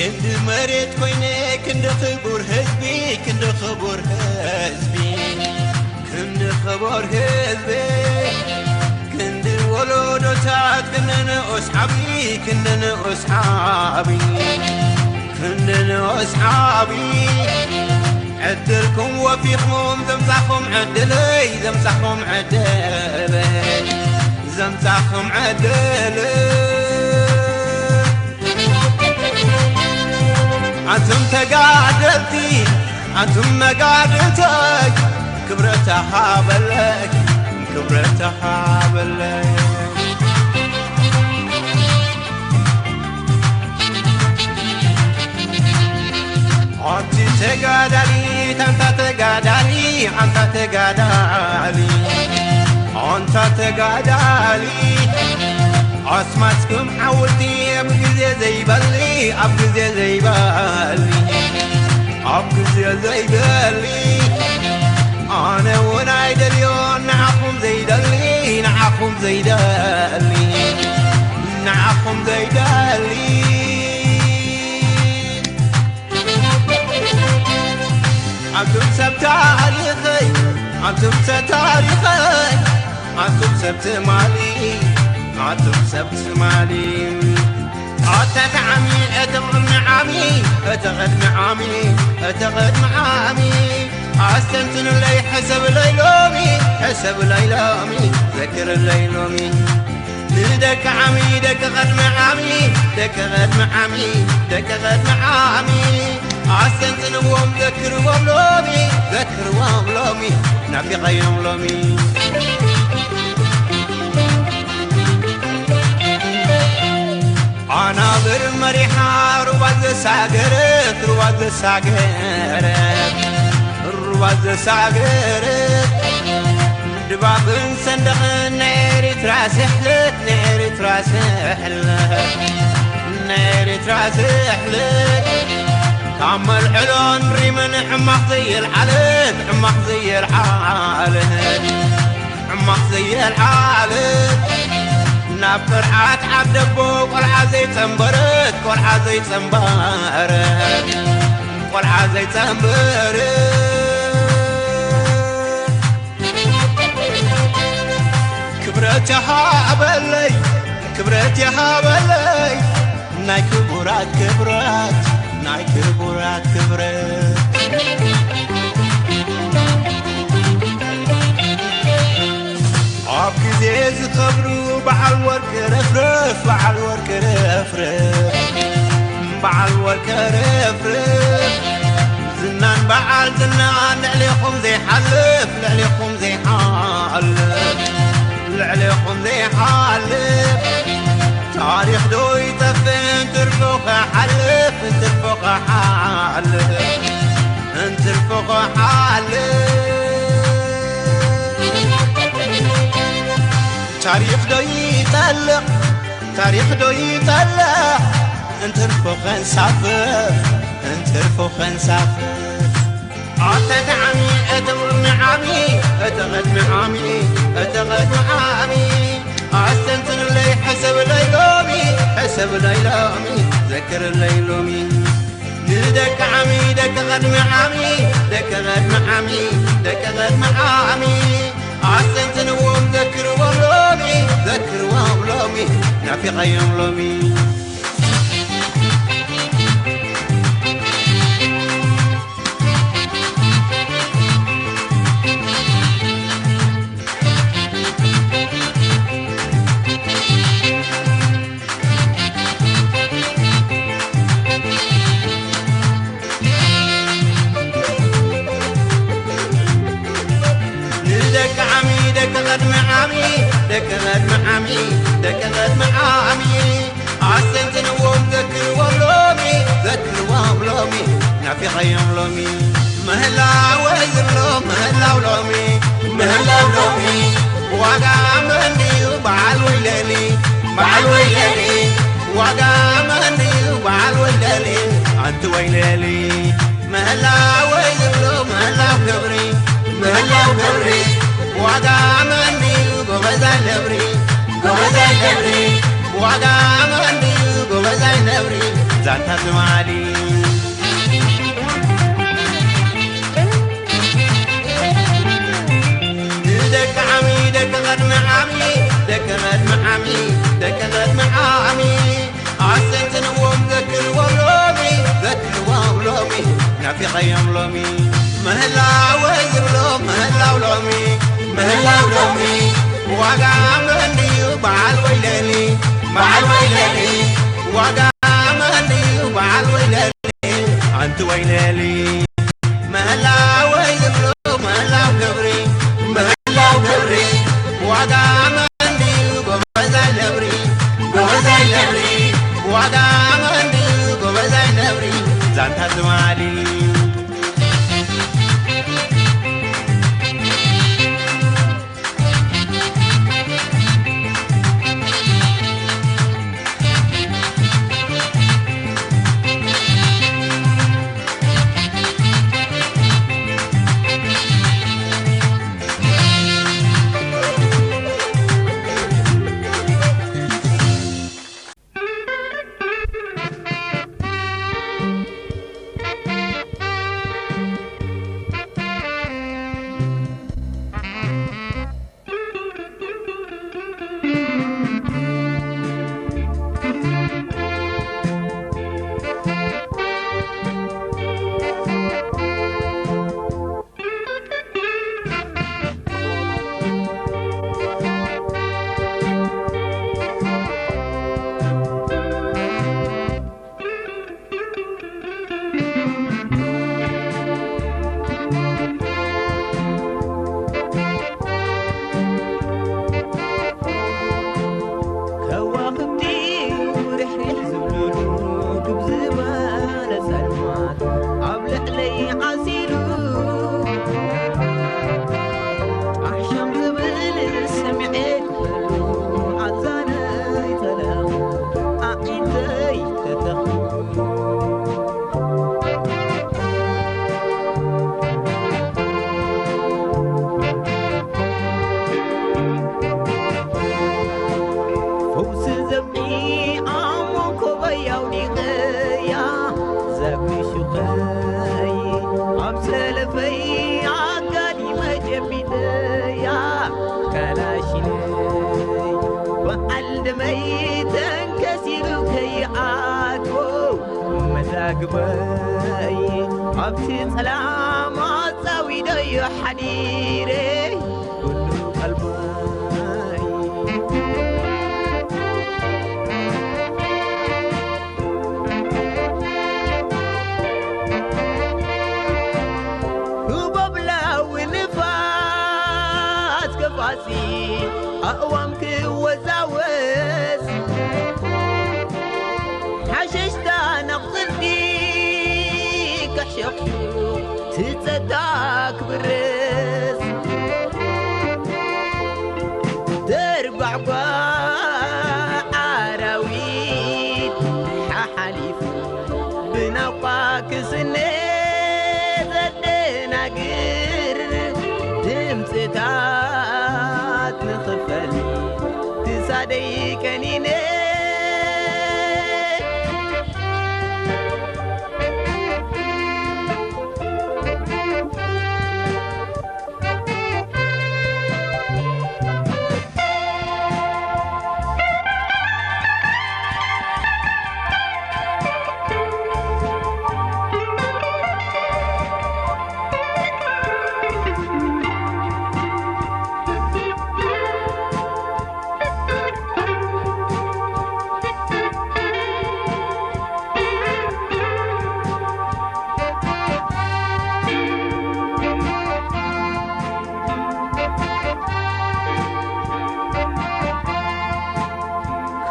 كند مريت كويني كند خبور هزبي كند خبور هزبي كند خبور هزبي كند الولود تاعت كندنا أصحابي كندنا أصحابي كندنا أصحابي عدلكم وفيكم زمزحكم عدلي زمزحكم عدلي زمزحكم عدلي أنتم تقعدتي أنتم مقعدتك كبرتها بلك كبرتها بلك أنت تقعدلي أنت تقعدلي أنت تقعدلي أنت تقعدلي أسمعكم حاولتي أبغي زي بالي أبغي زي بالي أبغي زي بالي أنا ونايد اليوم نعقم زي دلي نعقم زي دلي نعقم زي دلي أنتم سبت تاريخي أنتم سبت تاريخي أنتم سبت مالي أنتم سبت مالي أتت عمي أتغد معامي أتغد معامي أتغد معامي أستنتن لي حسب ليلومي حسب ليلومي ذكر الليلومي لدك عمي دك غد معامي دك غد معامي دك غد معامي أستنتن وهم ذكر وهم لومي ذكر وهم لومي نبي غيهم لومي أنا بالمريحة رواد ساقرت رواد ساقرت رواد ساقرت دباب صندق نيري تراسحلت نيري تراسحلت نيري تراسحلت تعمل حلون ريمن حمق زي الحالت حمق زي الحالت حمق زي الحالت نفرحات عبدبو كل حزي تنبرت كل حزي تنبرت كل حزي تنبرت كبرت يا حبلي كبرت يا حبلي ناي كبرات كبرات ناي كبرات كبرت عبك زيز قبرو بعل ورك رفرف بعل ورك رفرف بعل ورك رفرف زنان بعل زنان لعليكم زي حلف لعليكم زي حلف لعليكم زي حلف تاريخ دو يتفن ترفق حلف ترفق حلف ترفق حلف تاريخ دو يطلق تاريخ دو يطلق انت رفق نسافر انت رفق نسافر عطت عمي اتغد معامي اتغد معامي اتغد معامي استنتن اللي حسب ليلومي حسب ليلومي ذكر الليلومي ندك عمي دك غد معامي دك غد معامي دك غد معامي أستنتن وهم ذكر وهم ذكر وهم لومي نافي غيهم لومي دك غد معامي دك غد معامي أستنتن وهم ذكر ولومي ذكر وهم لومي نافي غيهم لومي مهلا وزم لوم مهلا ولومي مهلا ولومي وقع مني وبعل ويلالي بعل ويلالي وقع مني وبعل ويلالي أنت ويلالي مهلا وزم لوم مهلا وكبري مهلا وكبري وقع مني وبزاي نبري وقع مني وقع مني وبزاي نبري زانتا زمالي دك عمي دك غدم عمي دك غدم عمي دك غدم عمي عسنت نوم ذكر ولومي ذكر ولومي نافي خيام لومي مهلا ويبلوم مهلا ولومي مهلا ولومي وقام عندي وبعل ويلاني بعل ويلاني وقام عندي وبعل ويلاني انت ويلاني مهلا ويبلوم مهلا وكبري مهلا وكبري وقام عندي وبزاي لبري وبزاي لبري وقام عندي وبزاي لبري زانتا زمالي عبتي سلام عزاوي دي حنيري كل قلبي وببلا ونفات كفاسي أقوامك وزاوز حششتا نقصدي كحشقشو تتصدق بالرز تربع عراويد ححليف بنوقاك سنيت الدناقر تمسطات نخفلي تصادي كنيني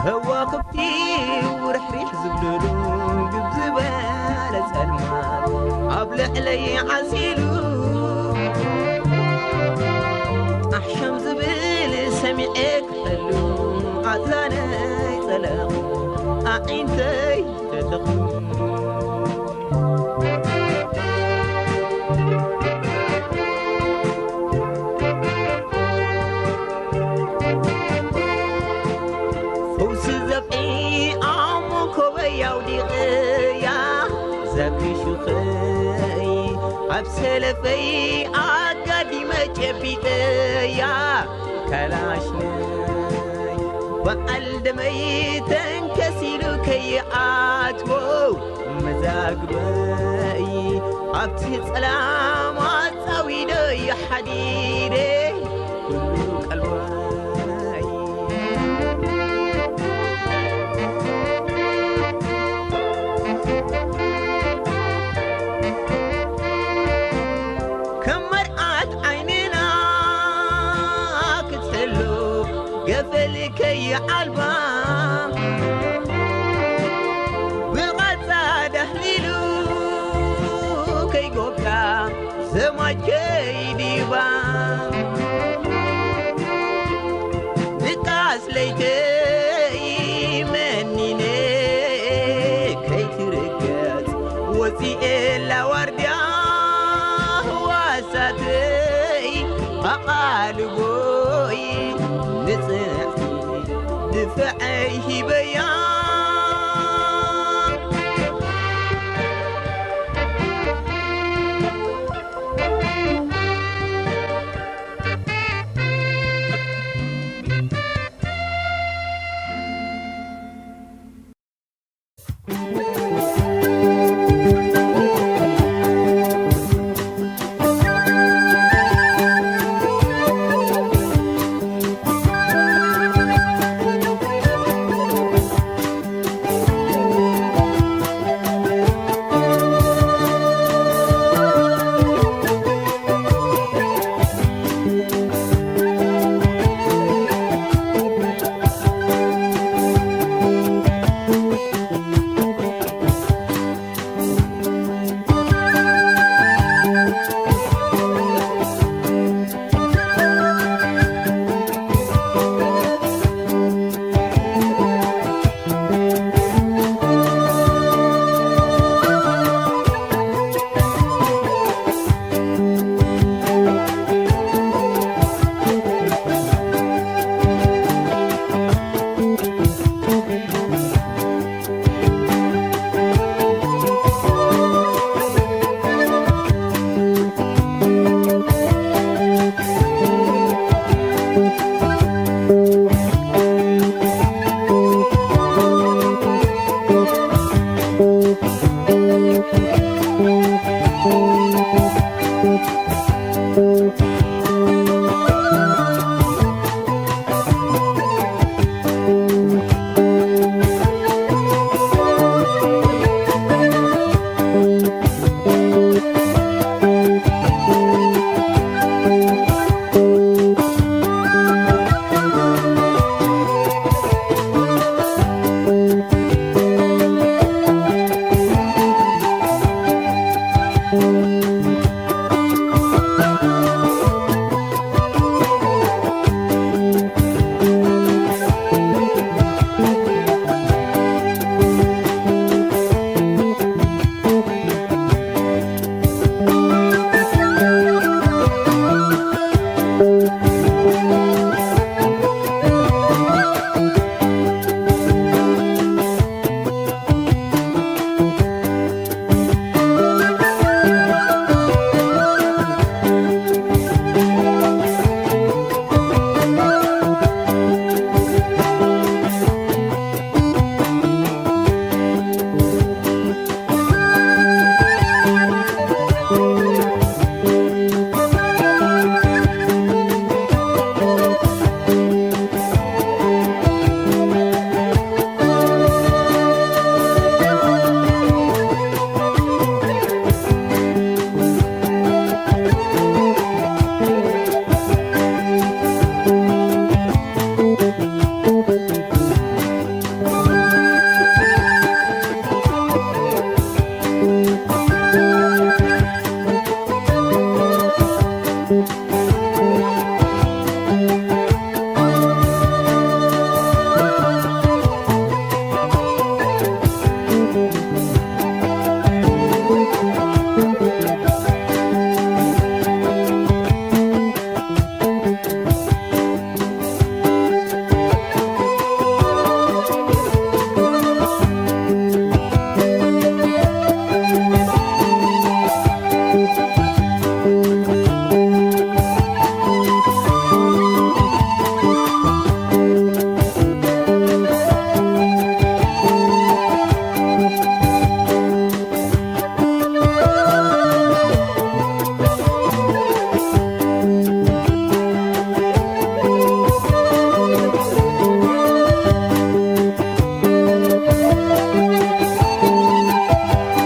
كواكبتي ورحريح زبلولو بزبالة سلمان أبلع لي عسيلو أحشم زبل سمعك قلو عزاني سلام أعينتي تتقو فوس زبعي عمو كوبي يودي غير ذاكري شخي عبسلفي عقادي ما جبيتي يا كلاشني بقلدمي تنكسيلو كي عاتبو مزاقبي عبتي سلام عطاويدو يا حديدي كله قلبي كي عالبام بغزا دهليلو كي قوكا زما كي ديبام بقاس ليكي منيني كي ترقات وزي إلا ورديا واساتي أقالبوي نصيحتي دفعيه بيان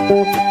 Thank you.